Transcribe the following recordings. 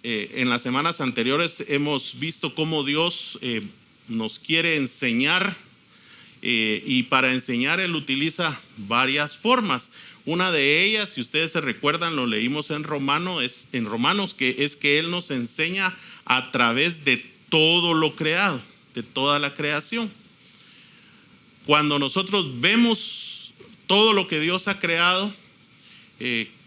En las semanas anteriores hemos visto cómo Dios nos quiere enseñar, y para enseñar Él utiliza varias formas. Una de ellas, si ustedes se recuerdan, lo leímos en Romanos, que es que Él nos enseña a través de todo lo creado, de toda la creación. Cuando nosotros vemos todo lo que Dios ha creado,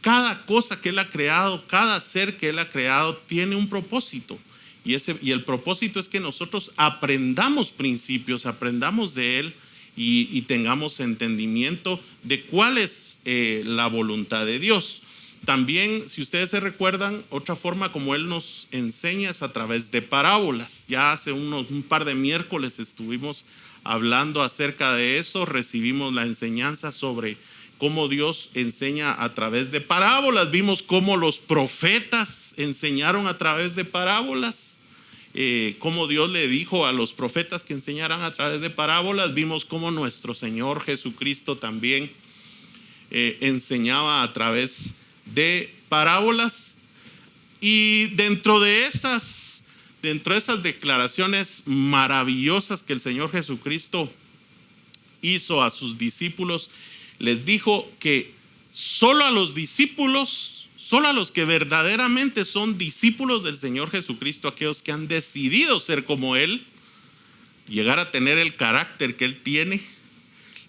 cada cosa que Él ha creado, cada ser que Él ha creado tiene un propósito. Y el propósito es que nosotros aprendamos principios, aprendamos de Él y tengamos entendimiento de cuál es la voluntad de Dios. También, si ustedes se recuerdan, otra forma como Él nos enseña es a través de parábolas. Ya hace un par de miércoles estuvimos hablando acerca de eso, recibimos la enseñanza sobre cómo Dios enseña a través de parábolas. Vimos cómo los profetas enseñaron a través de parábolas, cómo Dios le dijo a los profetas que enseñaran a través de parábolas. Vimos cómo nuestro Señor Jesucristo también enseñaba a través de parábolas. Y dentro de esas declaraciones maravillosas que el Señor Jesucristo hizo a sus discípulos, les dijo que solo a los discípulos, solo a los que verdaderamente son discípulos del Señor Jesucristo, aquellos que han decidido ser como Él, llegar a tener el carácter que Él tiene,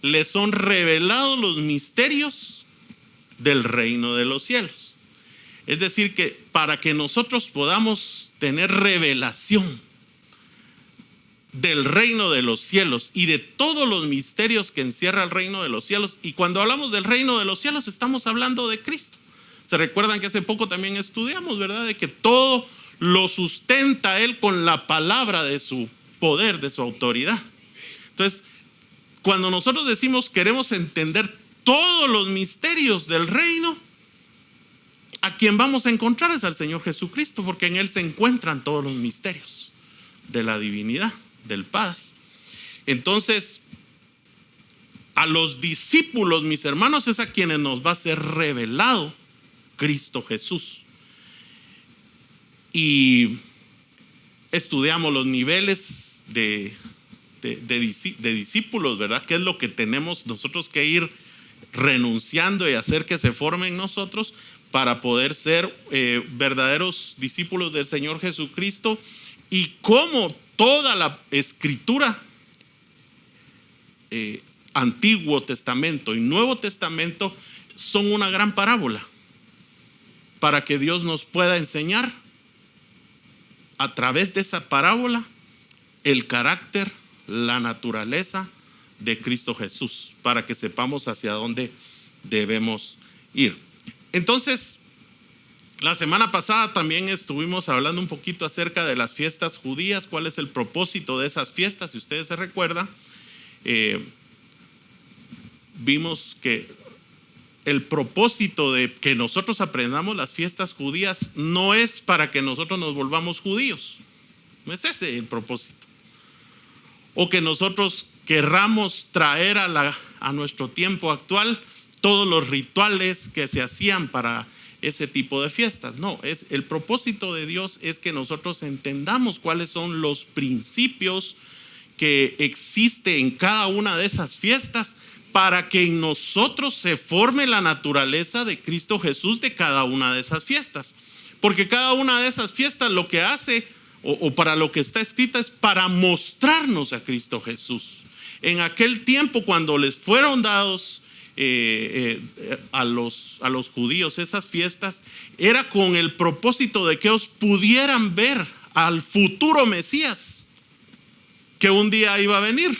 les son revelados los misterios del reino de los cielos. Es decir, que para que nosotros podamos tener revelación del reino de los cielos y de todos los misterios que encierra el reino de los cielos, y cuando hablamos del reino de los cielos estamos hablando de Cristo. Se recuerdan que hace poco también estudiamos, ¿verdad?, de que todo lo sustenta Él con la palabra de su poder, de su autoridad. Entonces, cuando nosotros decimos queremos entender todos los misterios del reino, a quien vamos a encontrar es al Señor Jesucristo, porque en Él se encuentran todos los misterios de la divinidad del Padre. Entonces, a los discípulos, mis hermanos, es a quienes nos va a ser revelado Cristo Jesús. Y estudiamos los niveles de discípulos, ¿verdad? ¿Qué es lo que tenemos nosotros que ir renunciando y hacer que se forme en nosotros para poder ser verdaderos discípulos del Señor Jesucristo? Y cómo toda la Escritura, Antiguo Testamento y Nuevo Testamento, son una gran parábola para que Dios nos pueda enseñar a través de esa parábola el carácter, la naturaleza de Cristo Jesús, para que sepamos hacia dónde debemos ir. Entonces, la semana pasada también estuvimos hablando un poquito acerca de las fiestas judías, cuál es el propósito de esas fiestas. Si ustedes se recuerdan, vimos que el propósito de que nosotros aprendamos las fiestas judías no es para que nosotros nos volvamos judíos, no es ese el propósito, o que nosotros querramos traer a nuestro tiempo actual todos los rituales que se hacían para ese tipo de fiestas. No, el propósito de Dios es que nosotros entendamos cuáles son los principios que existen en cada una de esas fiestas, para que en nosotros se forme la naturaleza de Cristo Jesús de cada una de esas fiestas. Porque cada una de esas fiestas lo que hace, o para lo que está escrita, es para mostrarnos a Cristo Jesús. En aquel tiempo, cuando les fueron dados a los judíos esas fiestas, era con el propósito de que ellos pudieran ver al futuro Mesías que un día iba a venir.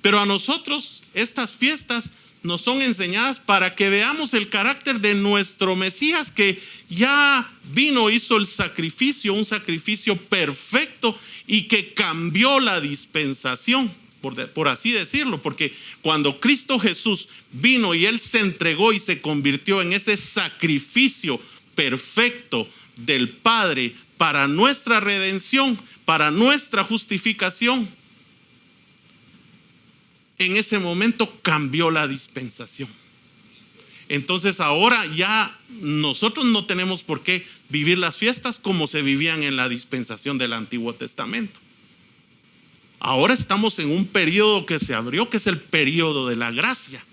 Pero a nosotros estas fiestas nos son enseñadas para que veamos el carácter de nuestro Mesías, que ya vino, hizo el sacrificio, un sacrificio perfecto, y que cambió la dispensación, por así decirlo, porque cuando Cristo Jesús vino y Él se entregó y se convirtió en ese sacrificio perfecto del Padre para nuestra redención, para nuestra justificación, en ese momento cambió la dispensación. Entonces ahora ya nosotros no tenemos por qué vivir las fiestas como se vivían en la dispensación del Antiguo Testamento. Ahora estamos en un periodo que se abrió, que es el periodo de la gracia.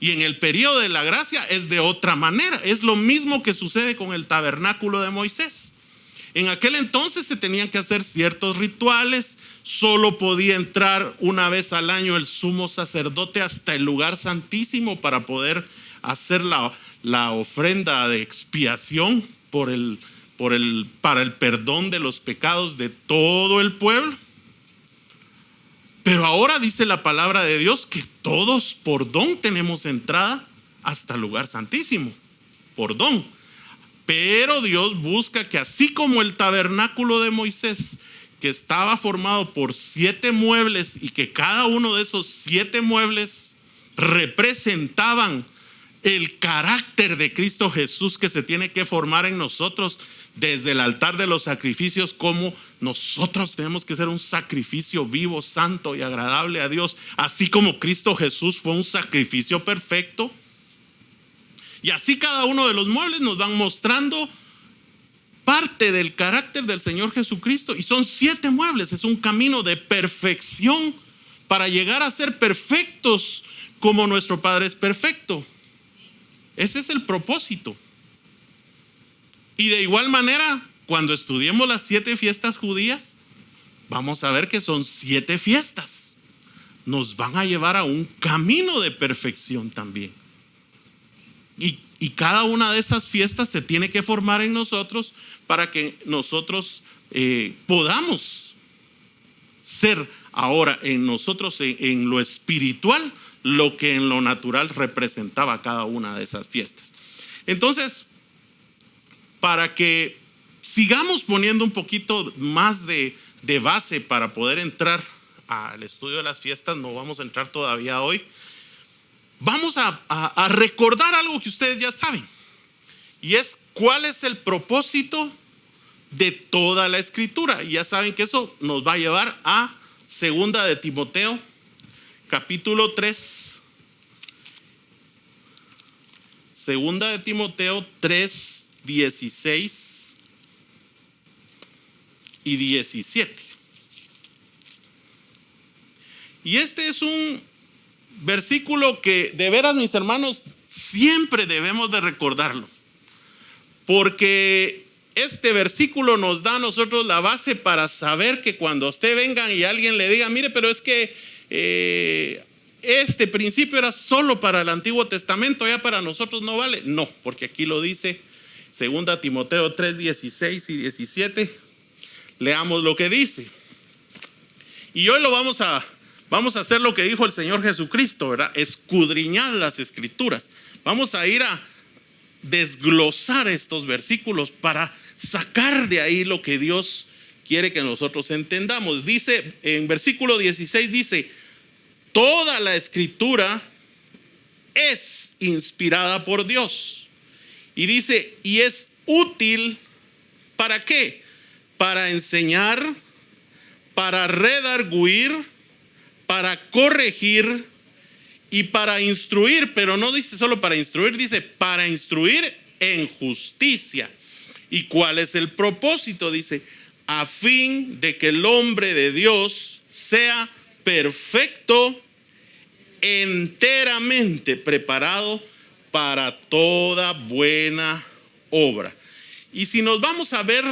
Y en el periodo de la gracia es de otra manera. Es lo mismo que sucede con el tabernáculo de Moisés. En aquel entonces se tenían que hacer ciertos rituales. Solo podía entrar una vez al año el sumo sacerdote hasta el lugar santísimo para poder hacer la ofrenda de expiación para el perdón de los pecados de todo el pueblo. Pero ahora dice la palabra de Dios que todos por don tenemos entrada hasta el lugar santísimo, por don. Pero Dios busca que así como el tabernáculo de Moisés, que estaba formado por 7 muebles y que cada uno de esos 7 muebles representaban el carácter de Cristo Jesús que se tiene que formar en nosotros desde el altar de los sacrificios, como nosotros tenemos que ser un sacrificio vivo, santo y agradable a Dios, así como Cristo Jesús fue un sacrificio perfecto. Y así cada uno de los muebles nos van mostrando parte del carácter del Señor Jesucristo. Y son 7 muebles, es un camino de perfección para llegar a ser perfectos como nuestro Padre es perfecto. Ese es el propósito. Y de igual manera, cuando estudiemos las 7 fiestas judías, vamos a ver que son 7 fiestas. Nos van a llevar a un camino de perfección también. Y cada una de esas fiestas se tiene que formar en nosotros para que nosotros podamos ser ahora en nosotros, en lo espiritual, lo que en lo natural representaba cada una de esas fiestas. Entonces, para que sigamos poniendo un poquito más de base para poder entrar al estudio de las fiestas, no vamos a entrar todavía hoy. Vamos a recordar algo que ustedes ya saben, y es cuál es el propósito de toda la escritura. Y ya saben que eso nos va a llevar a 2 de Timoteo, capítulo 3. 2 de Timoteo 3, 16 y 17. Y este es un versículo que de veras, mis hermanos, siempre debemos de recordarlo, porque este versículo nos da a nosotros la base para saber que cuando usted venga y alguien le diga, mire, pero es que este principio era solo para el Antiguo Testamento, ya para nosotros no vale. No, porque aquí lo dice 2 Timoteo 3, 16 y 17. Leamos lo que dice. Y hoy vamos a hacer lo que dijo el Señor Jesucristo, ¿verdad? Escudriñad las escrituras. Vamos a ir a desglosar estos versículos para sacar de ahí lo que Dios quiere que nosotros entendamos. Dice, en versículo 16 dice, toda la escritura es inspirada por Dios. Y dice, y es útil, ¿para qué? Para enseñar, para redarguir, para corregir y para instruir. Pero no dice solo para instruir, dice para instruir en justicia. ¿Y cuál es el propósito? Dice, a fin de que el hombre de Dios sea perfecto, enteramente preparado para toda buena obra. Y si nos vamos a ver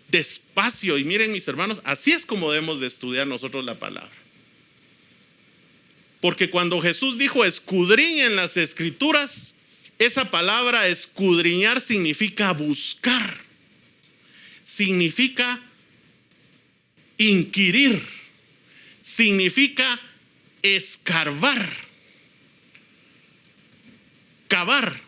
despacio, y miren, mis hermanos, así es como debemos de estudiar nosotros la palabra. Porque cuando Jesús dijo escudriñen las escrituras, esa palabra escudriñar significa buscar, significa inquirir, significa escarbar, cavar,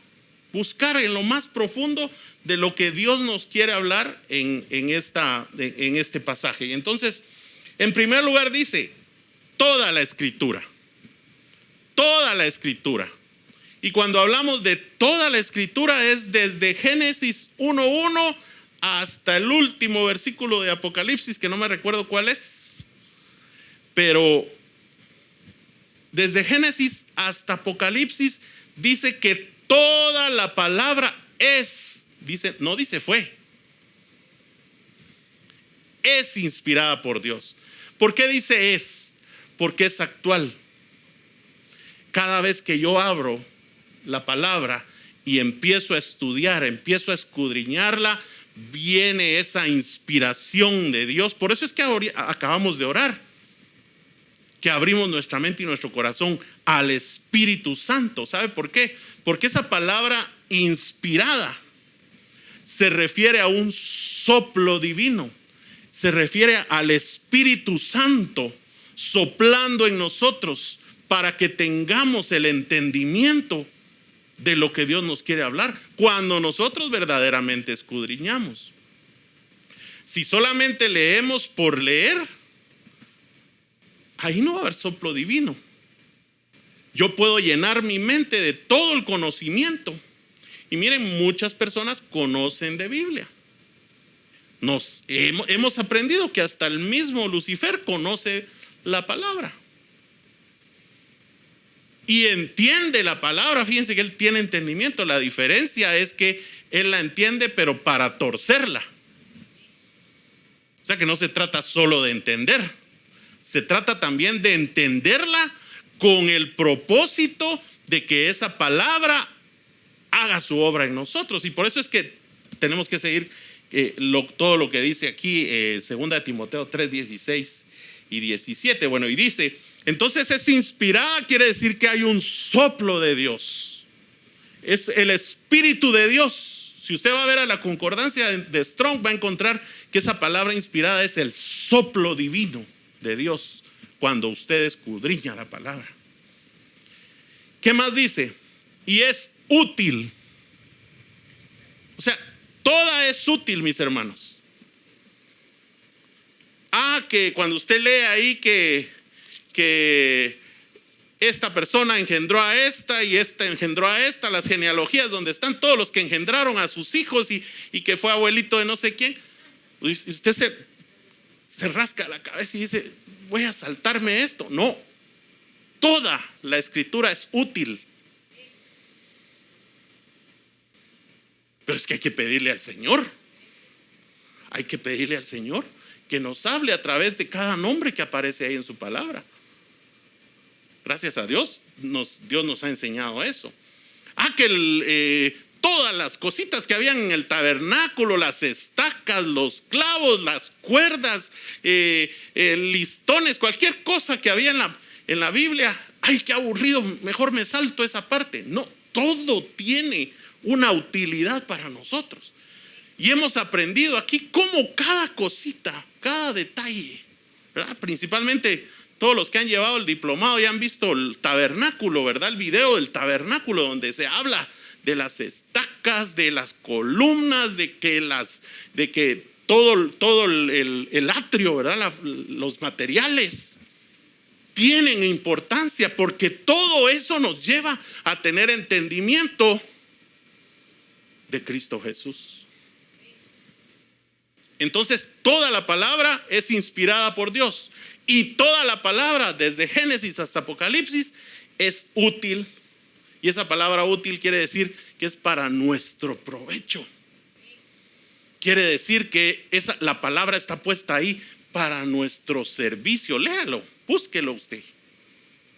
buscar en lo más profundo de lo que Dios nos quiere hablar en este pasaje. Y entonces, en primer lugar dice, toda la escritura. Toda la escritura. Y cuando hablamos de toda la escritura es desde Génesis 1:1 hasta el último versículo de Apocalipsis, que no me recuerdo cuál es. Pero desde Génesis hasta Apocalipsis dice que toda la palabra es, dice, no dice fue, es inspirada por Dios. ¿Por qué dice es? Porque es actual. Cada vez que yo abro la palabra y empiezo a estudiar, empiezo a escudriñarla, viene esa inspiración de Dios. Por eso es que acabamos de orar, que abrimos nuestra mente y nuestro corazón al Espíritu Santo. ¿Sabe por qué? Porque esa palabra inspirada se refiere a un soplo divino, se refiere al Espíritu Santo soplando en nosotros para que tengamos el entendimiento de lo que Dios nos quiere hablar cuando nosotros verdaderamente escudriñamos. Si solamente leemos por leer, ahí no va a haber soplo divino. Yo puedo llenar mi mente de todo el conocimiento. Y miren, muchas personas conocen de Biblia. Hemos aprendido que hasta el mismo Lucifer conoce la palabra. Y entiende la palabra. Fíjense que él tiene entendimiento. La diferencia es que él la entiende, pero para torcerla. O sea que no se trata solo de entender. Se trata también de entenderla con el propósito de que esa palabra haga su obra en nosotros. Y por eso es que tenemos que seguir todo lo que dice aquí, 2 Timoteo 3, 16 y 17. Bueno, y dice, entonces es inspirada, quiere decir que hay un soplo de Dios. Es el Espíritu de Dios. Si usted va a ver a la concordancia de Strong, va a encontrar que esa palabra inspirada es el soplo divino de Dios cuando usted escudriña la palabra. ¿Qué más dice? Y es útil. O sea, toda es útil, mis hermanos. Que cuando usted lee ahí que esta persona engendró a esta y esta engendró a esta, las genealogías donde están todos los que engendraron a sus hijos y que fue abuelito de no sé quién, usted se rasca la cabeza y dice, voy a saltarme esto. No, toda la escritura es útil. Pero es que hay que pedirle al Señor. Hay que pedirle al Señor que nos hable a través de cada nombre que aparece ahí en su palabra. Gracias a Dios, Dios nos ha enseñado eso. Que todas las cositas que habían en el tabernáculo, las estacas, los clavos, las cuerdas, listones, cualquier cosa que había en la Biblia, ¡ay, qué aburrido! Mejor me salto esa parte. No, todo tiene una utilidad para nosotros. Y hemos aprendido aquí cómo cada cosita, cada detalle, ¿verdad? Principalmente todos los que han llevado el diplomado ya han visto el tabernáculo, ¿verdad? El video del tabernáculo donde se habla de las estacas, de las columnas, de que todo el atrio, ¿verdad? Los materiales tienen importancia porque todo eso nos lleva a tener entendimiento de Cristo Jesús. Entonces, toda la palabra es inspirada por Dios y toda la palabra, desde Génesis hasta Apocalipsis, es útil. Y esa palabra útil quiere decir que es para nuestro provecho. Quiere decir que la palabra está puesta ahí para nuestro servicio. Léalo, búsquelo usted.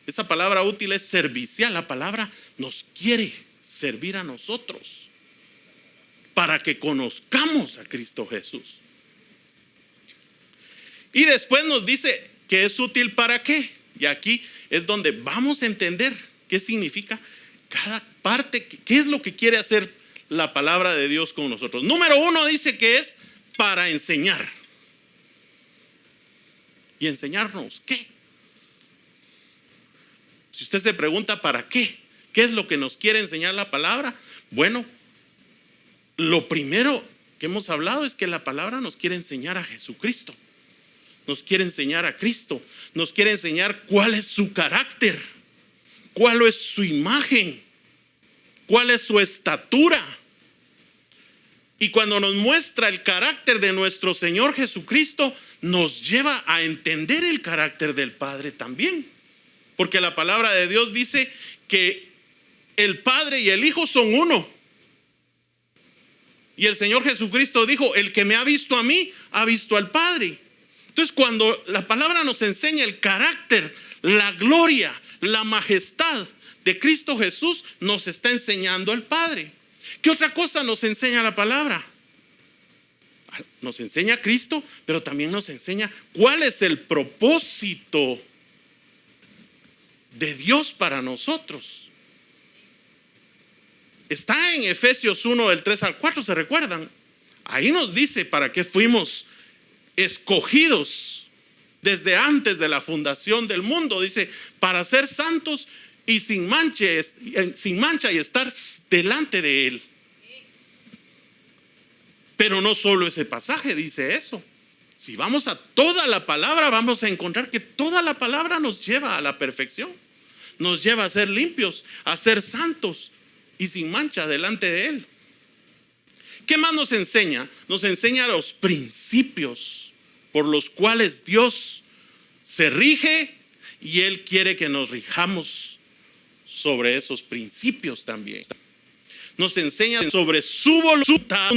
Esa palabra útil es servicial. La palabra nos quiere servir a nosotros para que conozcamos a Cristo Jesús. Y después nos dice que es útil para qué. Y aquí es donde vamos a entender qué significa cada parte, qué es lo que quiere hacer la palabra de Dios con nosotros. Número 1 dice que es para enseñar. ¿Y enseñarnos qué? Si usted se pregunta ¿para qué? ¿Qué es lo que nos quiere enseñar la palabra? Bueno, lo primero que hemos hablado es que la palabra nos quiere enseñar a Jesucristo. Nos quiere enseñar a Cristo. Nos quiere enseñar cuál es su carácter, cuál es su imagen, cuál es su estatura. Y cuando nos muestra el carácter de nuestro Señor Jesucristo, nos lleva a entender el carácter del Padre también. Porque la palabra de Dios dice que el Padre y el Hijo son uno. Y el Señor Jesucristo dijo: el que me ha visto a mí, ha visto al Padre. Entonces, cuando la palabra nos enseña el carácter, la gloria, la majestad de Cristo Jesús, nos está enseñando al Padre. ¿Qué otra cosa nos enseña la palabra? Nos enseña a Cristo, pero también nos enseña cuál es el propósito de Dios para nosotros. Está en Efesios 1, del 3 al 4, ¿se recuerdan? Ahí nos dice para qué fuimos escogidos desde antes de la fundación del mundo. Dice: para ser santos y sin mancha y estar delante de Él. Pero no solo ese pasaje dice eso. Si vamos a toda la palabra, vamos a encontrar que toda la palabra nos lleva a la perfección. Nos lleva a ser limpios, a ser santos y sin mancha delante de Él. ¿Qué más nos enseña? Nos enseña los principios por los cuales Dios se rige, y Él quiere que nos rijamos sobre esos principios también. Nos enseña sobre su voluntad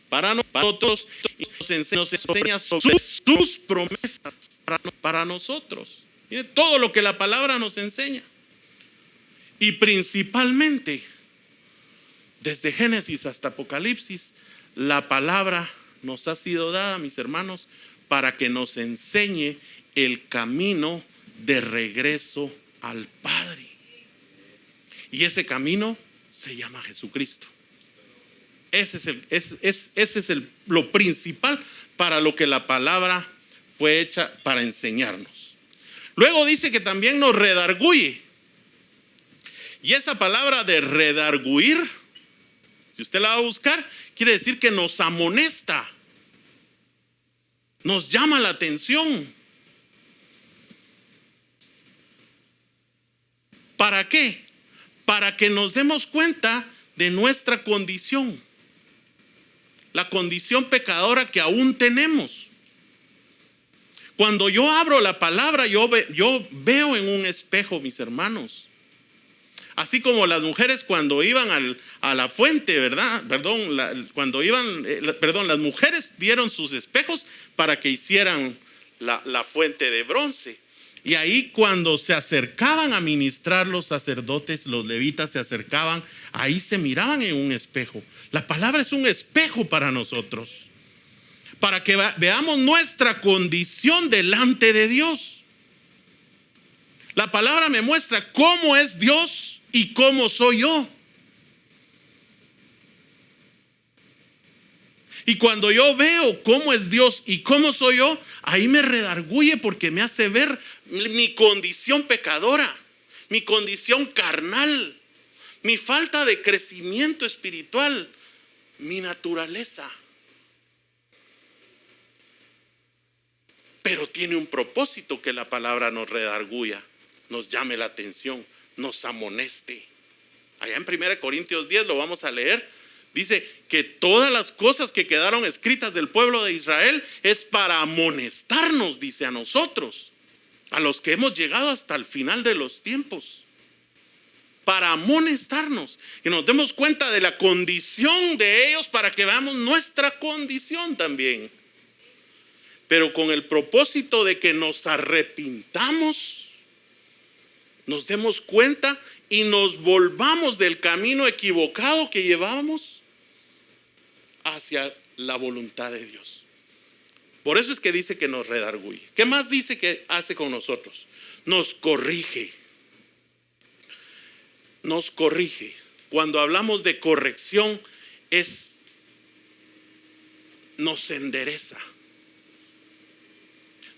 para nosotros, y nos enseña sobre sus promesas para nosotros. Mire todo lo que la palabra nos enseña. Y principalmente, desde Génesis hasta Apocalipsis, la palabra nos ha sido dada, mis hermanos, para que nos enseñe el camino de regreso al Padre. Y ese camino se llama Jesucristo. Ese es lo principal para lo que la palabra fue hecha para enseñarnos. Luego dice que también nos redarguye. Y esa palabra de redarguir, si usted la va a buscar, quiere decir que nos amonesta, nos llama la atención. ¿Para qué? Para que nos demos cuenta de nuestra condición, la condición pecadora que aún tenemos. Cuando yo abro la palabra, yo veo en un espejo, mis hermanos. Así como las mujeres cuando iban a la fuente, ¿verdad? Las mujeres dieron sus espejos para que hicieran la fuente de bronce. Y ahí cuando se acercaban a ministrar los sacerdotes, los levitas se acercaban, ahí se miraban en un espejo. La palabra es un espejo para nosotros, para que veamos nuestra condición delante de Dios. La palabra me muestra cómo es Dios y cómo soy yo. Y cuando yo veo cómo es Dios y cómo soy yo, ahí me redarguye, porque me hace ver mi condición pecadora, mi condición carnal, mi falta de crecimiento espiritual, mi naturaleza. Pero tiene un propósito que la palabra nos redarguya, nos llame la atención, nos amoneste. Allá en 1 Corintios 10 lo vamos a leer. Dice que todas las cosas que quedaron escritas del pueblo de Israel es para amonestarnos, dice, a nosotros, a los que hemos llegado hasta el final de los tiempos, para amonestarnos y nos demos cuenta de la condición de ellos, para que veamos nuestra condición también, pero con el propósito de que nos arrepintamos, nos demos cuenta y nos volvamos del camino equivocado que llevábamos hacia la voluntad de Dios. Por eso es que dice que nos redarguye. ¿Qué más dice que hace con nosotros? Nos corrige. Nos corrige. Cuando hablamos de corrección, nos endereza,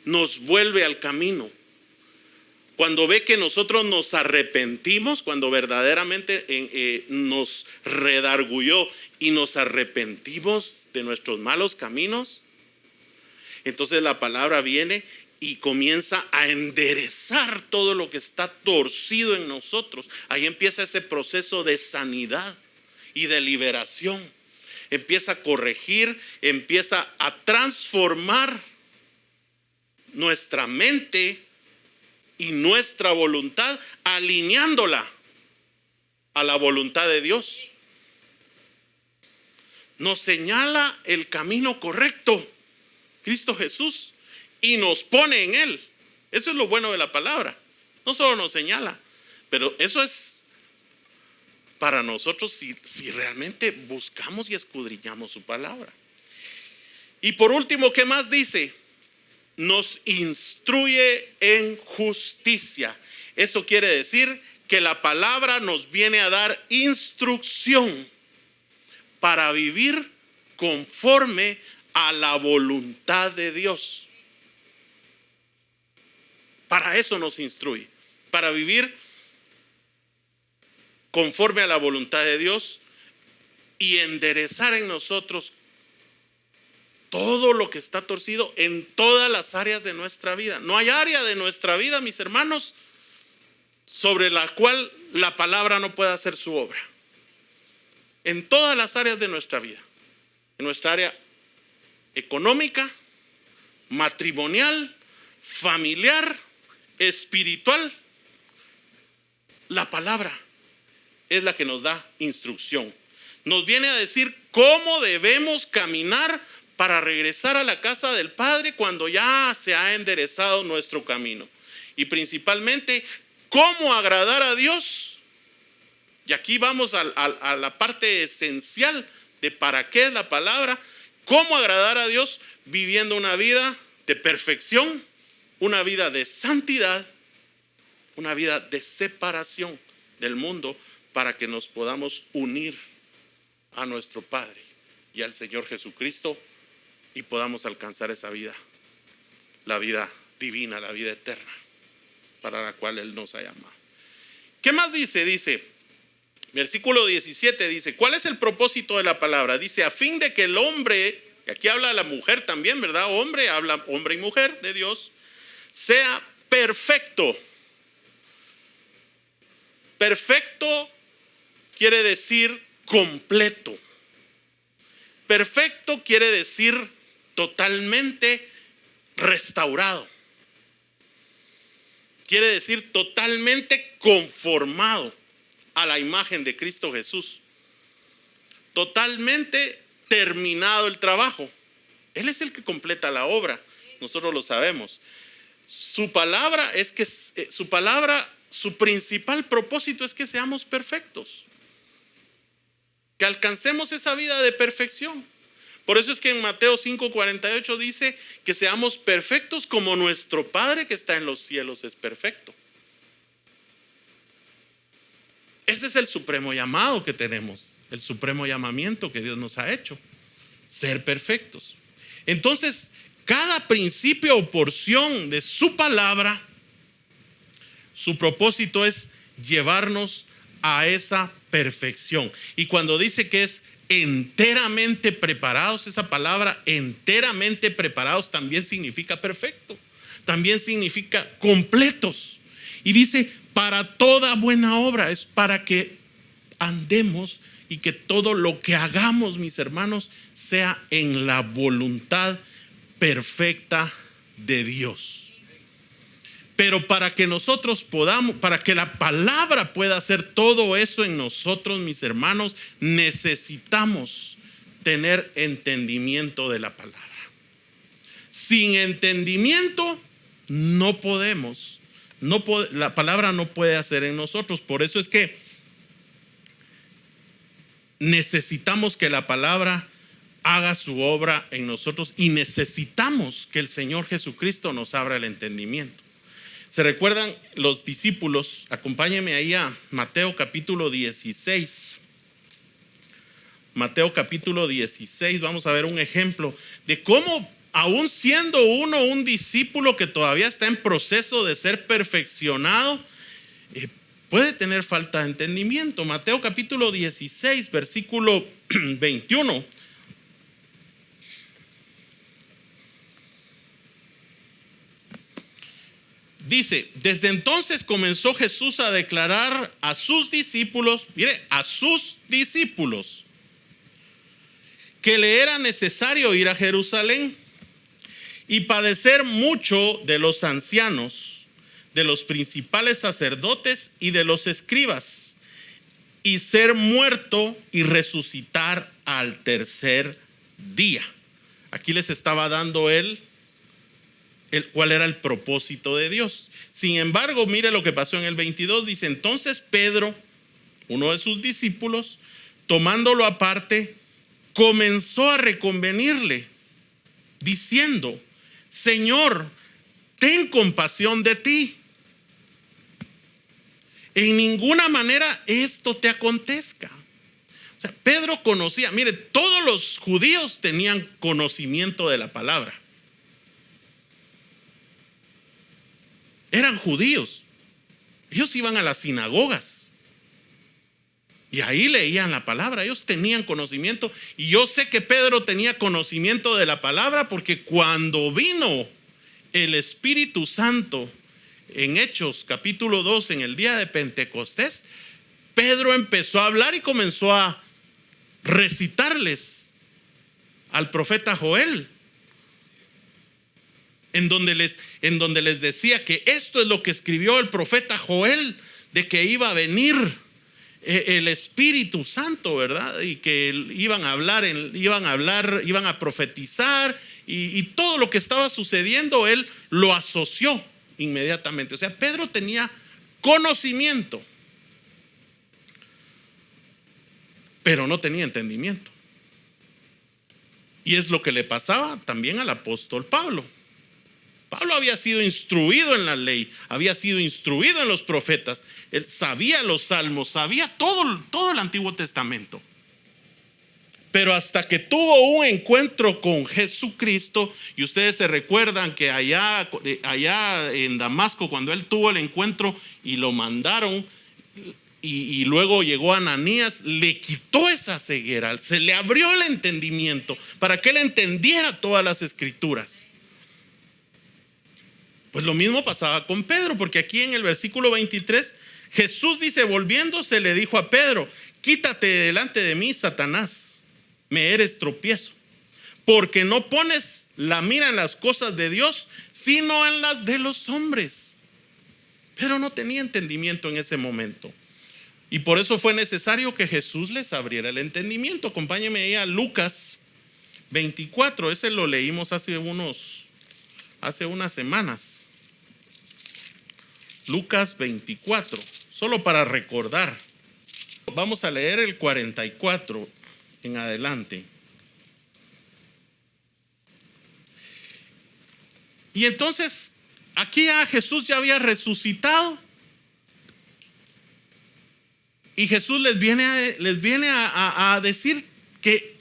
nos vuelve al camino. Cuando ve que nosotros nos arrepentimos, cuando verdaderamente nos redarguyó y nos arrepentimos de nuestros malos caminos, entonces la palabra viene y comienza a enderezar todo lo que está torcido en nosotros. Ahí empieza ese proceso de sanidad y de liberación. Empieza a corregir, empieza a transformar nuestra mente y nuestra voluntad, alineándola a la voluntad de Dios. nos señala el camino correcto, Cristo Jesús, y nos pone en él. Eso es lo bueno de la palabra. No solo nos señala, pero eso es para nosotros si realmente buscamos y escudriñamos su palabra. Y por último, ¿qué más dice? Nos instruye en justicia. Eso quiere decir que la palabra nos viene a dar instrucción para vivir conforme a la voluntad de Dios. Para eso nos instruye, para vivir conforme a la voluntad de Dios y enderezar en nosotros todo lo que está torcido en todas las áreas de nuestra vida. No hay área de nuestra vida, mis hermanos, sobre la cual la palabra no pueda hacer su obra. En todas las áreas de nuestra vida. En nuestra área económica, matrimonial, familiar, espiritual. La palabra es la que nos da instrucción. Nos viene a decir cómo debemos caminar para regresar a la casa del Padre cuando ya se ha enderezado nuestro camino. Y principalmente, cómo agradar a Dios. Y aquí vamos a la parte esencial de para qué es la palabra. Cómo agradar a Dios viviendo una vida de perfección, una vida de santidad, una vida de separación del mundo para que nos podamos unir a nuestro Padre y al Señor Jesucristo y podamos alcanzar esa vida, la vida divina, la vida eterna, para la cual Él nos ha llamado. ¿Qué más dice? Dice, versículo 17 dice, ¿cuál es el propósito de la palabra? Dice, a fin de que el hombre, y aquí habla la mujer también, ¿verdad? Hombre, habla hombre y mujer de Dios, sea perfecto. Perfecto quiere decir completo. Perfecto quiere decir totalmente restaurado. Quiere decir totalmente conformado a la imagen de Cristo Jesús. Totalmente terminado el trabajo. Él es el que completa la obra. Nosotros lo sabemos. Su palabra es que su principal propósito es que seamos perfectos. Que alcancemos esa vida de perfección. Por eso es que en Mateo 5:48 dice que seamos perfectos como nuestro Padre que está en los cielos es perfecto. Ese es el supremo llamado que tenemos, el supremo llamamiento que Dios nos ha hecho, ser perfectos. Entonces, cada principio o porción de su palabra, su propósito es llevarnos a esa perfección. Y cuando dice que es enteramente preparados, esa palabra enteramente preparados también significa perfecto, también significa completos. Y dice para toda buena obra, es para que andemos y que todo lo que hagamos, mis hermanos, sea en la voluntad perfecta de Dios. Pero para que nosotros podamos, para que la palabra pueda hacer todo eso en nosotros, mis hermanos, necesitamos tener entendimiento de la palabra. Sin entendimiento no podemos, la palabra no puede hacer en nosotros. Por eso es que necesitamos que la palabra haga su obra en nosotros y necesitamos que el Señor Jesucristo nos abra el entendimiento. ¿Se recuerdan los discípulos? Acompáñenme ahí a Mateo capítulo 16. Mateo capítulo 16, vamos a ver un ejemplo de cómo, aún siendo uno un discípulo que todavía está en proceso de ser perfeccionado, puede tener falta de entendimiento. Mateo capítulo 16, versículo 21. Dice, desde entonces comenzó Jesús a declarar a sus discípulos, mire, a sus discípulos, que le era necesario ir a Jerusalén y padecer mucho de los ancianos, de los principales sacerdotes y de los escribas, y ser muerto y resucitar al tercer día. Aquí les estaba dando cuál era el propósito de Dios. Sin embargo, mire lo que pasó en el 22. Dice, entonces Pedro, uno de sus discípulos, tomándolo aparte, comenzó a reconvenirle, diciendo, Señor, ten compasión de ti. En ninguna manera esto te acontezca. O sea, Pedro conocía, mire, todos los judíos tenían conocimiento de la palabra. Eran judíos. Ellos iban a las sinagogas y ahí leían la palabra. Ellos tenían conocimiento. Y yo sé que Pedro tenía conocimiento de la palabra porque cuando vino el Espíritu Santo en Hechos capítulo 2, en el día de Pentecostés, Pedro empezó a hablar y comenzó a recitarles al profeta Joel, en donde les decía que esto es lo que escribió el profeta Joel, de que iba a venir el Espíritu Santo, ¿verdad? Y que iban a profetizar y todo lo que estaba sucediendo, él lo asoció inmediatamente. O sea, Pedro tenía conocimiento, pero no tenía entendimiento. Y es lo que le pasaba también al apóstol Pablo. Pablo había sido instruido en la ley, había sido instruido en los profetas, él sabía los salmos, sabía todo el Antiguo Testamento. Pero hasta que tuvo un encuentro con Jesucristo, y ustedes se recuerdan que allá en Damasco, cuando él tuvo el encuentro y lo mandaron, y luego llegó Ananías, le quitó esa ceguera, se le abrió el entendimiento para que él entendiera todas las escrituras. Pues lo mismo pasaba con Pedro, porque aquí en el versículo 23, Jesús dice, volviéndose, le dijo a Pedro, quítate delante de mí, Satanás, me eres tropiezo, porque no pones la mira en las cosas de Dios, sino en las de los hombres. Pedro no tenía entendimiento en ese momento. Y por eso fue necesario que Jesús les abriera el entendimiento. Acompáñenme ahí a Lucas 24, ese lo leímos hace unas semanas. Lucas 24, solo para recordar. Vamos a leer el 44 en adelante. Y entonces, aquí a Jesús ya había resucitado. Y Jesús les viene a decir que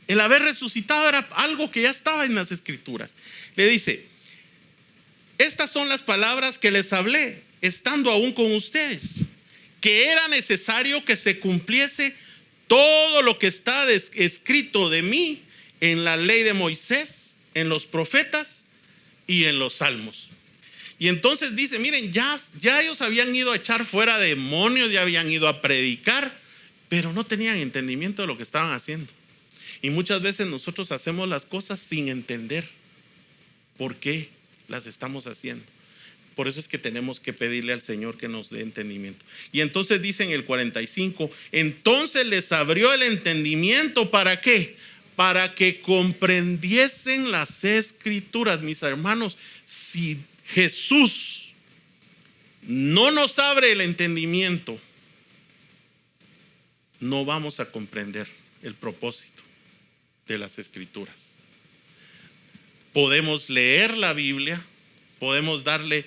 el haber resucitado era algo que ya estaba en las Escrituras. Le dice, estas son las palabras que les hablé, estando aún con ustedes, que era necesario que se cumpliese todo lo que está escrito de mí en la ley de Moisés, en los profetas y en los salmos. Y entonces dice, miren, ya ellos habían ido a echar fuera demonios, ya habían ido a predicar, pero no tenían entendimiento de lo que estaban haciendo. Y muchas veces nosotros hacemos las cosas sin entender por qué las estamos haciendo. Por eso es que tenemos que pedirle al Señor que nos dé entendimiento. Y entonces dice en el 45, entonces les abrió el entendimiento, ¿para qué? Para que comprendiesen las Escrituras. Mis hermanos, si Jesús no nos abre el entendimiento, no vamos a comprender el propósito de las Escrituras. Podemos leer la Biblia, podemos darle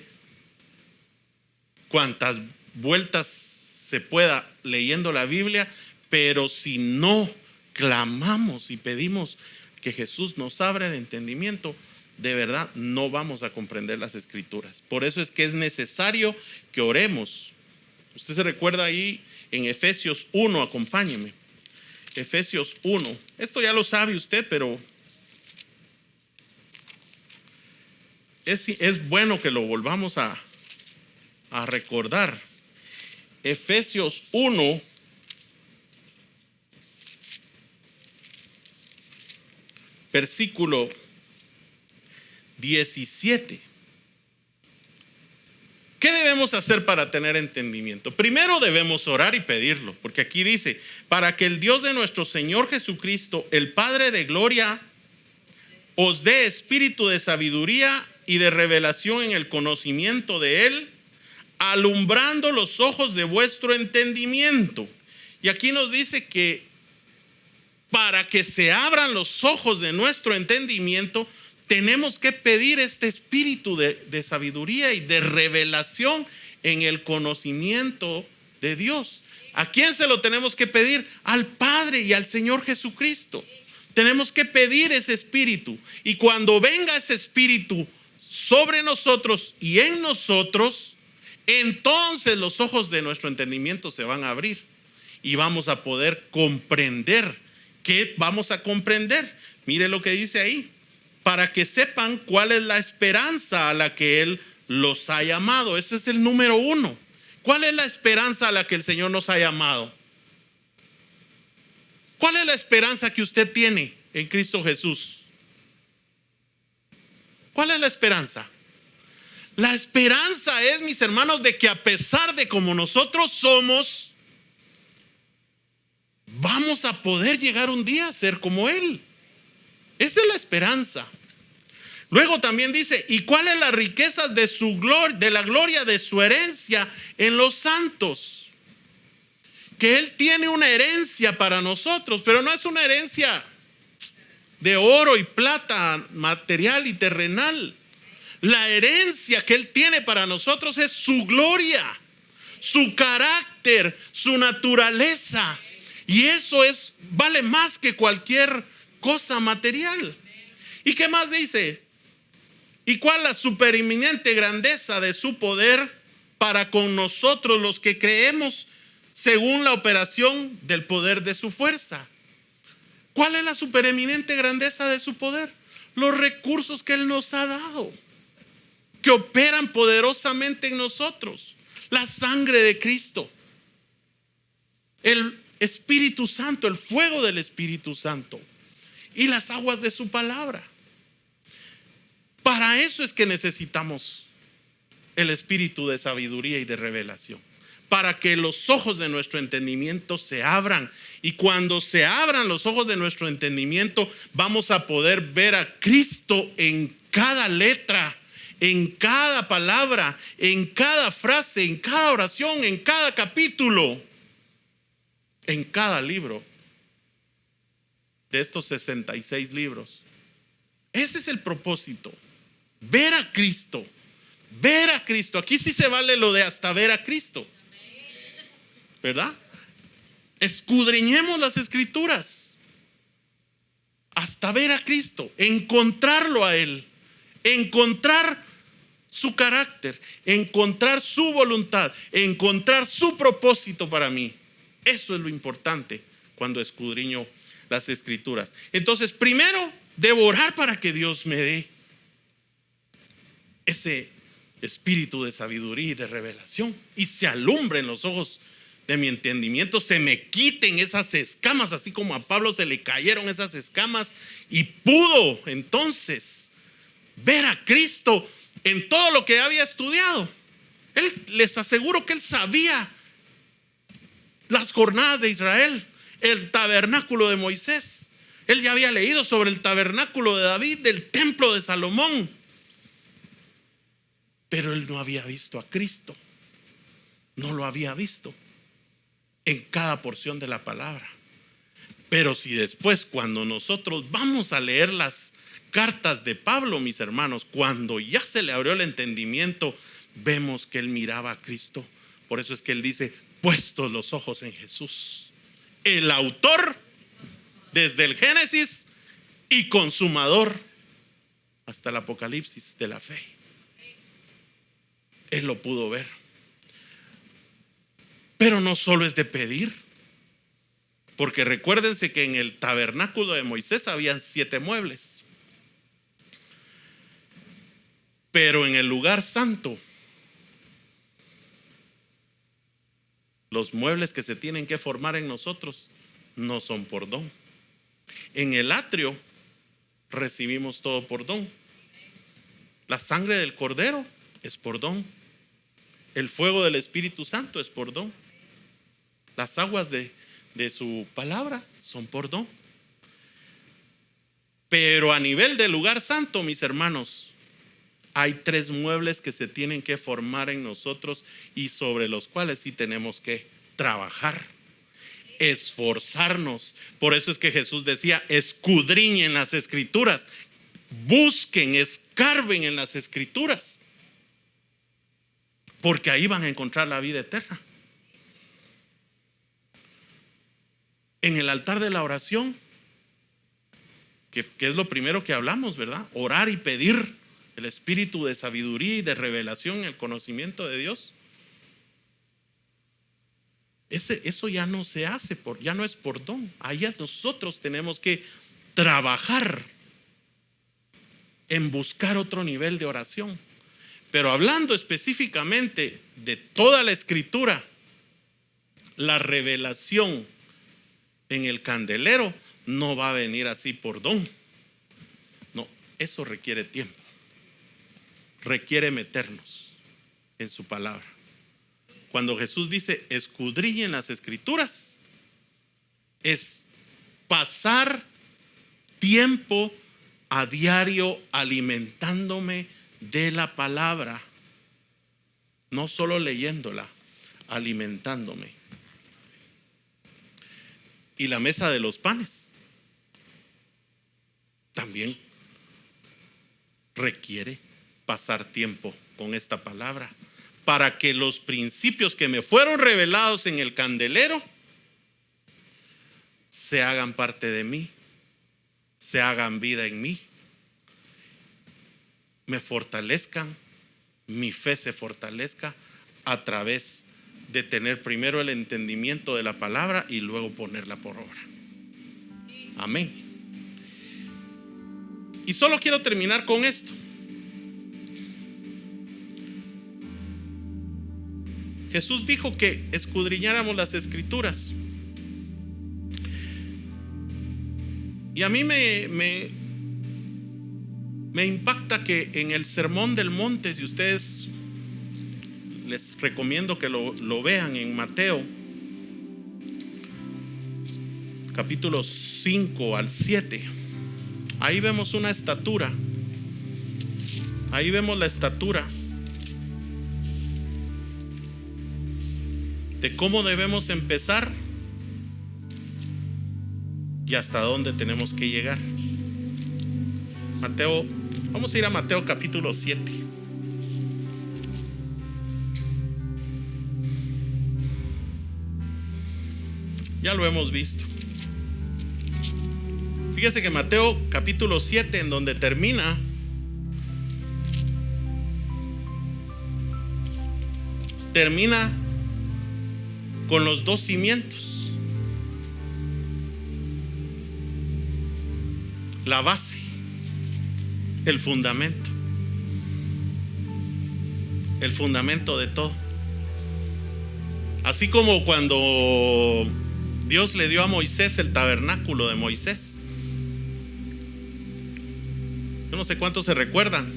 cuantas vueltas se pueda leyendo la Biblia, pero si no clamamos y pedimos que Jesús nos abra el entendimiento, de verdad no vamos a comprender las Escrituras. Por eso es que es necesario que oremos. Usted se recuerda ahí en Efesios 1, acompáñeme. Efesios 1, esto ya lo sabe usted, pero es bueno que lo volvamos a recordar. Efesios 1, versículo 17. ¿Qué debemos hacer para tener entendimiento? Primero debemos orar y pedirlo, porque aquí dice, para que el Dios de nuestro Señor Jesucristo, el Padre de gloria, os dé espíritu de sabiduría y de revelación en el conocimiento de Él, alumbrando los ojos de vuestro entendimiento. Y aquí nos dice que para que se abran los ojos de nuestro entendimiento, tenemos que pedir este espíritu de sabiduría y de revelación en el conocimiento de Dios. ¿A quién se lo tenemos que pedir? Al Padre y al Señor Jesucristo. Tenemos que pedir ese espíritu. Y cuando venga ese espíritu sobre nosotros y en nosotros, entonces los ojos de nuestro entendimiento se van a abrir y vamos a poder comprender. ¿Qué vamos a comprender? Mire lo que dice ahí. Para que sepan cuál es la esperanza a la que Él los ha llamado. Ese es el número 1. ¿Cuál es la esperanza a la que el Señor nos ha llamado? ¿Cuál es la esperanza que usted tiene en Cristo Jesús? ¿Cuál es la esperanza? La esperanza es, mis hermanos, de que a pesar de como nosotros somos, vamos a poder llegar un día a ser como Él. Esa es la esperanza. Luego también dice, ¿y cuáles las riquezas de su gloria, de la gloria de su herencia en los santos? Que Él tiene una herencia para nosotros, pero no es una herencia de oro y plata, material y terrenal. La herencia que Él tiene para nosotros es su gloria, su carácter, su naturaleza. Y eso vale más que cualquier cosa material. ¿Y qué más dice? ¿Y cuál la supereminente grandeza de su poder para con nosotros los que creemos según la operación del poder de su fuerza? ¿Cuál es la supereminente grandeza de su poder? Los recursos que Él nos ha dado, que operan poderosamente en nosotros. La sangre de Cristo, el Espíritu Santo, el fuego del Espíritu Santo y las aguas de su palabra. Para eso es que necesitamos el espíritu de sabiduría y de revelación, para que los ojos de nuestro entendimiento se abran. Y cuando se abran los ojos de nuestro entendimiento, vamos a poder ver a Cristo en cada letra, en cada palabra, en cada frase, en cada oración, en cada capítulo, en cada libro de estos 66 libros. Ese es el propósito. Ver a Cristo. Ver a Cristo. Aquí sí se vale lo de hasta ver a Cristo, ¿verdad? Escudriñemos las Escrituras hasta ver a Cristo, encontrarlo a Él, encontrar su carácter, encontrar su voluntad, encontrar su propósito para mí. Eso es lo importante cuando escudriño las Escrituras. Entonces, primero debo orar para que Dios me dé ese espíritu de sabiduría y de revelación y se alumbren los ojos de mi entendimiento, se me quiten esas escamas, así como a Pablo se le cayeron esas escamas y pudo entonces ver a Cristo en todo lo que había estudiado. Les aseguro que él sabía las jornadas de Israel, el tabernáculo de Moisés. Él ya había leído sobre el tabernáculo de David, del templo de Salomón. Pero él no había visto a Cristo. No lo había visto en cada porción de la palabra. Pero si después, cuando nosotros vamos a leer las cartas de Pablo, mis hermanos, cuando ya se le abrió el entendimiento, vemos que él miraba a Cristo. Por eso es que él dice, puestos los ojos en Jesús, el autor desde el Génesis y consumador hasta el Apocalipsis de la fe. Él lo pudo ver. Pero no solo es de pedir, porque recuérdense que en el tabernáculo de Moisés habían 7 muebles, pero en el lugar santo, los muebles que se tienen que formar en nosotros no son por don. En el atrio recibimos todo por don. La sangre del cordero es por don. El fuego del Espíritu Santo es por don. Las aguas de su palabra son por don. Pero a nivel del lugar santo, mis hermanos, hay 3 muebles que se tienen que formar en nosotros y sobre los cuales sí tenemos que trabajar, esforzarnos. Por eso es que Jesús decía: escudriñen las Escrituras, busquen, escarben en las Escrituras, porque ahí van a encontrar la vida eterna. En el altar de la oración, que es lo primero que hablamos, ¿verdad? Orar y pedir el espíritu de sabiduría y de revelación, el conocimiento de Dios. Eso ya no se hace, ya no es por don. Allá nosotros tenemos que trabajar en buscar otro nivel de oración. Pero hablando específicamente de toda la Escritura, la revelación en el candelero no va a venir así por don. No, eso requiere tiempo. Requiere meternos en su palabra. Cuando Jesús dice escudriñen las Escrituras, es pasar tiempo a diario alimentándome de la palabra, no solo leyéndola, alimentándome. Y la mesa de los panes también requiere pasar tiempo con esta palabra para que los principios que me fueron revelados en el candelero se hagan parte de mí, se hagan vida en mí, me fortalezcan, mi fe se fortalezca a través de tener primero el entendimiento de la palabra y luego ponerla por obra. Amén. Y solo quiero terminar con esto. Jesús dijo que escudriñáramos las Escrituras. Y a mí me impacta que en el Sermón del Monte, si ustedes, les recomiendo que lo vean en Mateo, capítulos 5 al 7. Ahí vemos una estatura. Ahí vemos la estatura de cómo debemos empezar y hasta dónde tenemos que llegar. Mateo, vamos a ir a Mateo capítulo 7. Ya lo hemos visto. Fíjese que Mateo capítulo 7, en donde termina, con los 2 cimientos, la base, el fundamento de todo. Así como cuando Dios le dio a Moisés el tabernáculo de Moisés. Yo no sé cuántos se recuerdan,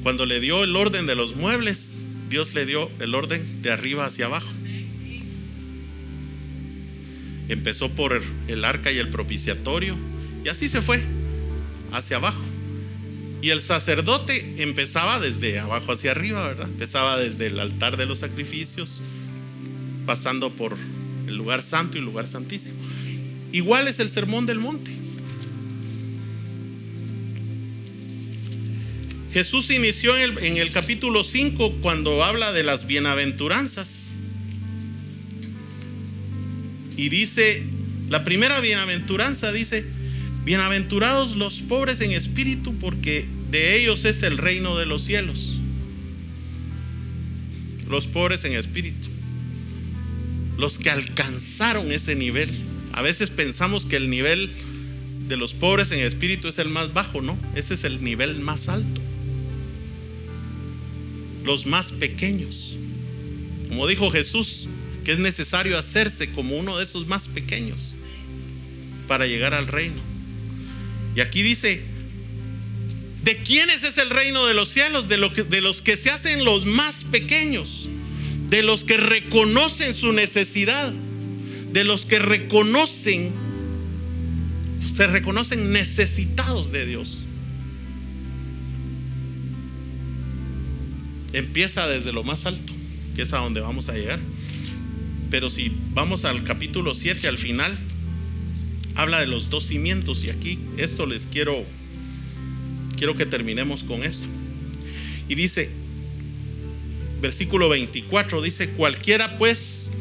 cuando le dio el orden de los muebles, Dios le dio el orden de arriba hacia abajo. Empezó por el arca y el propiciatorio, y así se fue hacia abajo. Y el sacerdote empezaba desde abajo hacia arriba, ¿verdad? Empezaba desde el altar de los sacrificios, pasando por el lugar santo y el lugar santísimo. Igual es el Sermón del Monte. Jesús inició en el capítulo 5 cuando habla de las bienaventuranzas. Y dice, la primera bienaventuranza dice: bienaventurados los pobres en espíritu, porque de ellos es el reino de los cielos. Los pobres en espíritu, los que alcanzaron ese nivel. A veces pensamos que el nivel de los pobres en espíritu es el más bajo, ¿no? Ese es el nivel más alto. Los más pequeños, como dijo Jesús, que es necesario hacerse como uno de esos más pequeños para llegar al reino. Y aquí dice: ¿de quiénes es el reino de los cielos? De los que se hacen los más pequeños. de los que reconocen su necesidad, de los que se reconocen necesitados de Dios. Empieza desde lo más alto, que es a donde vamos a llegar. Pero si vamos al capítulo 7, al final, habla de los 2 cimientos. Y aquí, esto les quiero que terminemos con esto. Y dice, versículo 24, dice: cualquiera pues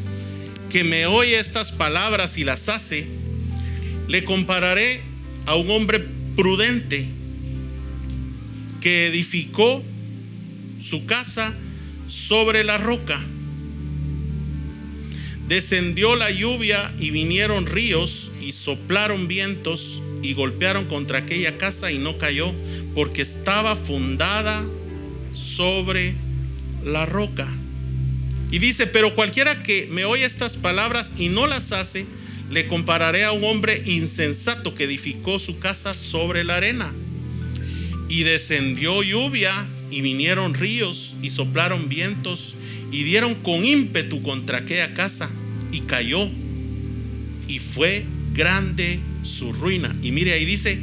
que me oye estas palabras y las hace, le compararé a un hombre prudente que edificó su casa sobre la roca. Descendió la lluvia y vinieron ríos y soplaron vientos y golpearon contra aquella casa y no cayó, porque estaba fundada sobre la roca. Y dice: pero cualquiera que me oye estas palabras y no las hace, le compararé a un hombre insensato que edificó su casa sobre la arena. Y descendió lluvia y vinieron ríos y soplaron vientos y dieron con ímpetu contra aquella casa, y cayó, y fue grande su ruina. Y mire, ahí dice: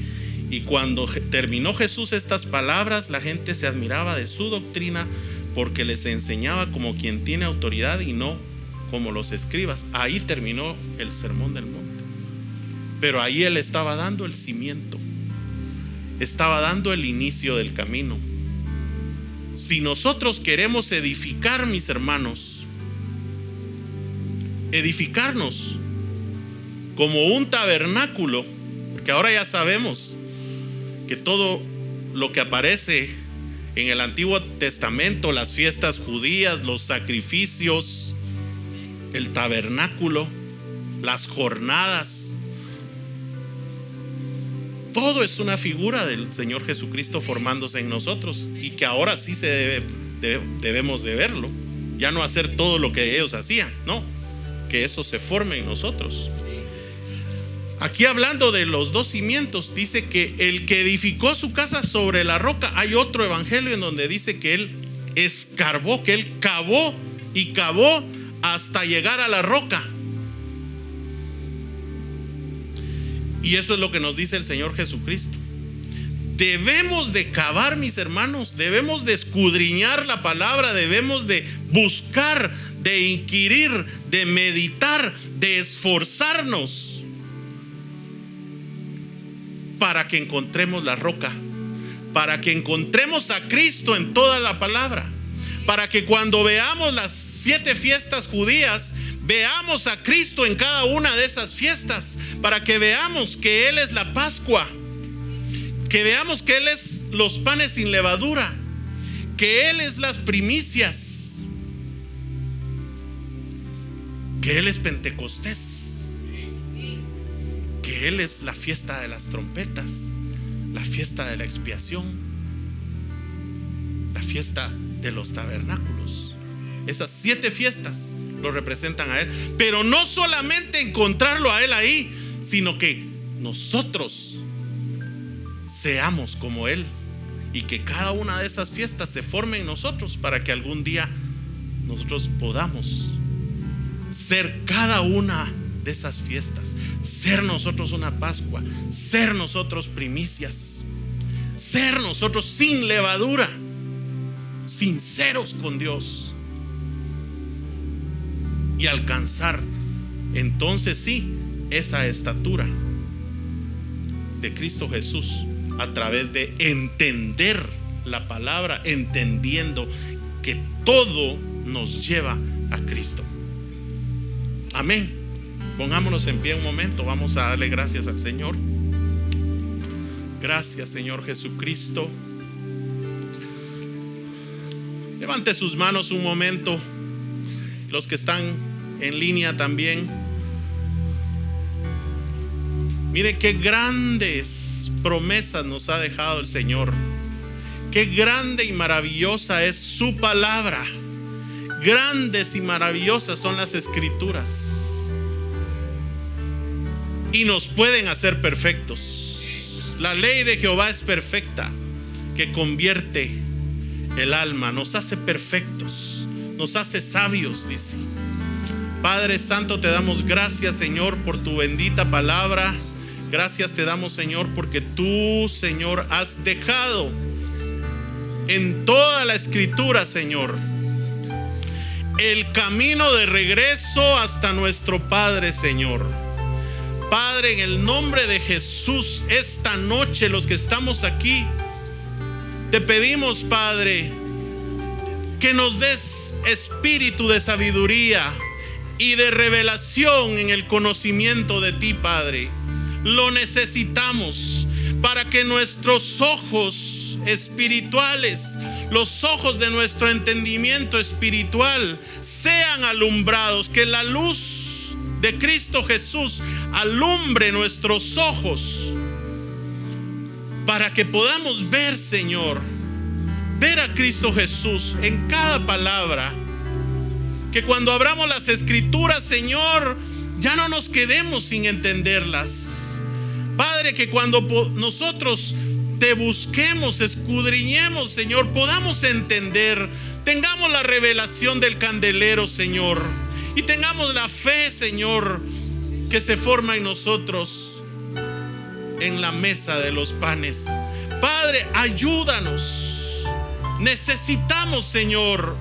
y cuando terminó Jesús estas palabras, la gente se admiraba de su doctrina, porque les enseñaba como quien tiene autoridad y no como los escribas. Ahí terminó el sermón del monte. Pero ahí él estaba dando el cimiento, estaba dando el inicio del camino. Si nosotros queremos edificar, mis hermanos, edificarnos como un tabernáculo, porque ahora ya sabemos que todo lo que aparece en el Antiguo Testamento, las fiestas judías, los sacrificios, el tabernáculo, las jornadas, todo es una figura del Señor Jesucristo formándose en nosotros, y que ahora sí debemos de verlo, ya no hacer todo lo que ellos hacían, no, que eso se forme en nosotros. Aquí, hablando de los 2 cimientos, dice que el que edificó su casa sobre la roca. Hay otro evangelio en donde dice que él escarbó, que él cavó y cavó hasta llegar a la roca. Y eso es lo que nos dice el Señor Jesucristo. Debemos de cavar, mis hermanos, debemos de escudriñar la palabra, debemos de buscar, de inquirir, de meditar, de esforzarnos para que encontremos la roca, para que encontremos a Cristo en toda la palabra, para que cuando veamos las 7 fiestas judías, veamos a Cristo en cada una de esas fiestas, para que veamos que Él es la Pascua, que veamos que Él es los panes sin levadura, que Él es las primicias, que Él es Pentecostés, que Él es la fiesta de las trompetas, la fiesta de la expiación, la fiesta de los tabernáculos. Esas 7 fiestas lo representan a Él. Pero no solamente encontrarlo a Él ahí, sino que nosotros seamos como Él, y que cada una de esas fiestas se forme en nosotros, para que algún día nosotros podamos ser cada una de esas fiestas, ser nosotros una Pascua, ser nosotros primicias, ser nosotros sin levadura, sinceros con Dios, y alcanzar entonces sí esa estatura de Cristo Jesús, a través de entender la palabra, entendiendo que todo nos lleva a Cristo. Amén. Pongámonos en pie un momento, vamos a darle gracias al Señor. Gracias, Señor Jesucristo. Levante sus manos un momento, los que están en línea también. Mire qué grandes promesas nos ha dejado el Señor. Qué grande y maravillosa es su palabra. Grandes y maravillosas son las Escrituras, y nos pueden hacer perfectos. La ley de Jehová es perfecta, que convierte el alma, nos hace perfectos, nos hace sabios, dice. Padre Santo, te damos gracias, Señor, por tu bendita palabra. Gracias te damos, Señor, porque tú, Señor, has dejado en toda la Escritura, Señor, el camino de regreso hasta nuestro Padre, Señor. Padre, en el nombre de Jesús, esta noche los que estamos aquí, te pedimos, Padre, que nos des espíritu de sabiduría y de revelación en el conocimiento de ti, Padre. Lo necesitamos para que nuestros ojos espirituales, los ojos de nuestro entendimiento espiritual sean alumbrados, que la luz de Cristo Jesús alumbre nuestros ojos, para que podamos ver, Señor, ver a Cristo Jesús en cada palabra. Que cuando abramos las Escrituras, Señor, ya no nos quedemos sin entenderlas. Padre, que cuando nosotros te busquemos, escudriñemos, Señor, podamos entender, tengamos la revelación del candelero, Señor, y tengamos la fe, Señor, que se forma en nosotros en la mesa de los panes. Padre, ayúdanos. Necesitamos, Señor,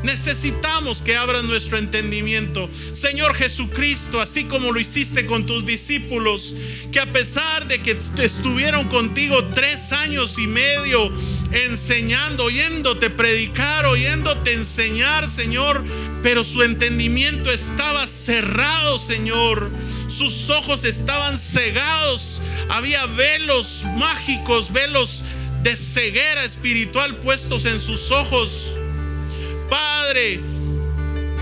necesitamos que abras nuestro entendimiento, Señor Jesucristo, así como lo hiciste con tus discípulos, que a pesar de que estuvieron contigo 3 años y medio enseñando, oyéndote predicar, oyéndote enseñar, Señor, pero su entendimiento estaba cerrado, Señor. Sus ojos estaban cegados. Había velos mágicos, velos de ceguera espiritual puestos en sus ojos. Padre,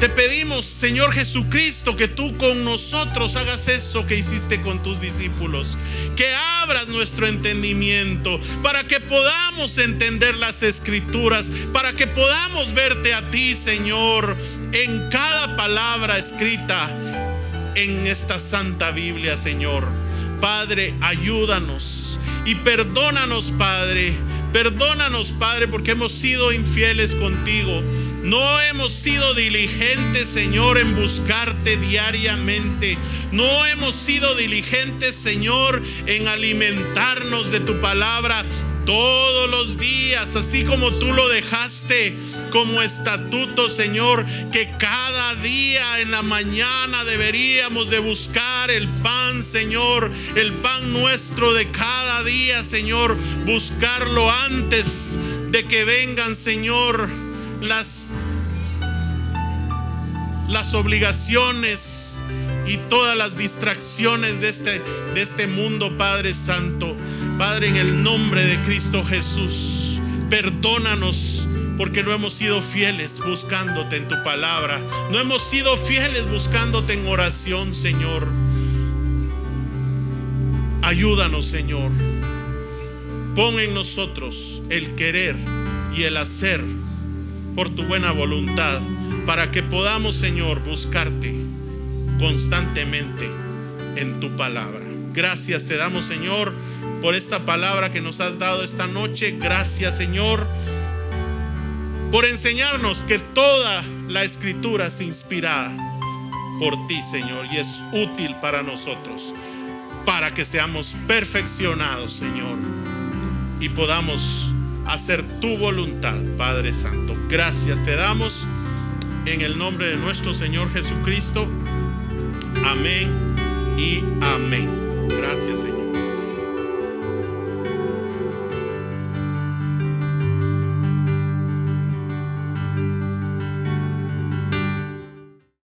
te pedimos, Señor Jesucristo, que tú con nosotros hagas eso que hiciste con tus discípulos, que abras nuestro entendimiento para que podamos entender las Escrituras, para que podamos verte a ti, Señor, en cada palabra escrita en esta Santa Biblia, Señor. Padre, ayúdanos y perdónanos, Padre. Perdónanos, Padre, porque hemos sido infieles contigo. No hemos sido diligentes, Señor, en buscarte diariamente. No hemos sido diligentes, Señor, en alimentarnos de tu palabra todos los días, así como tú lo dejaste como estatuto, Señor, que cada día en la mañana deberíamos de buscar el pan, Señor, el pan nuestro de cada día, Señor, buscarlo antes de que vengan, Señor, las obligaciones y todas las distracciones de este mundo, Padre Santo. Padre, en el nombre de Cristo Jesús, perdónanos porque no hemos sido fieles buscándote en tu palabra. No hemos sido fieles buscándote en oración, Señor. Ayúdanos, Señor. Pon en nosotros el querer y el hacer por tu buena voluntad, para que podamos, Señor, buscarte constantemente en tu palabra. Gracias te damos, Señor, por esta palabra que nos has dado esta noche. Gracias, Señor, por enseñarnos que toda la Escritura es inspirada por ti, Señor, y es útil para nosotros, para que seamos perfeccionados, Señor, y podamos hacer tu voluntad, Padre Santo. Gracias te damos en el nombre de nuestro Señor Jesucristo. Amén y amén. Gracias, Señor.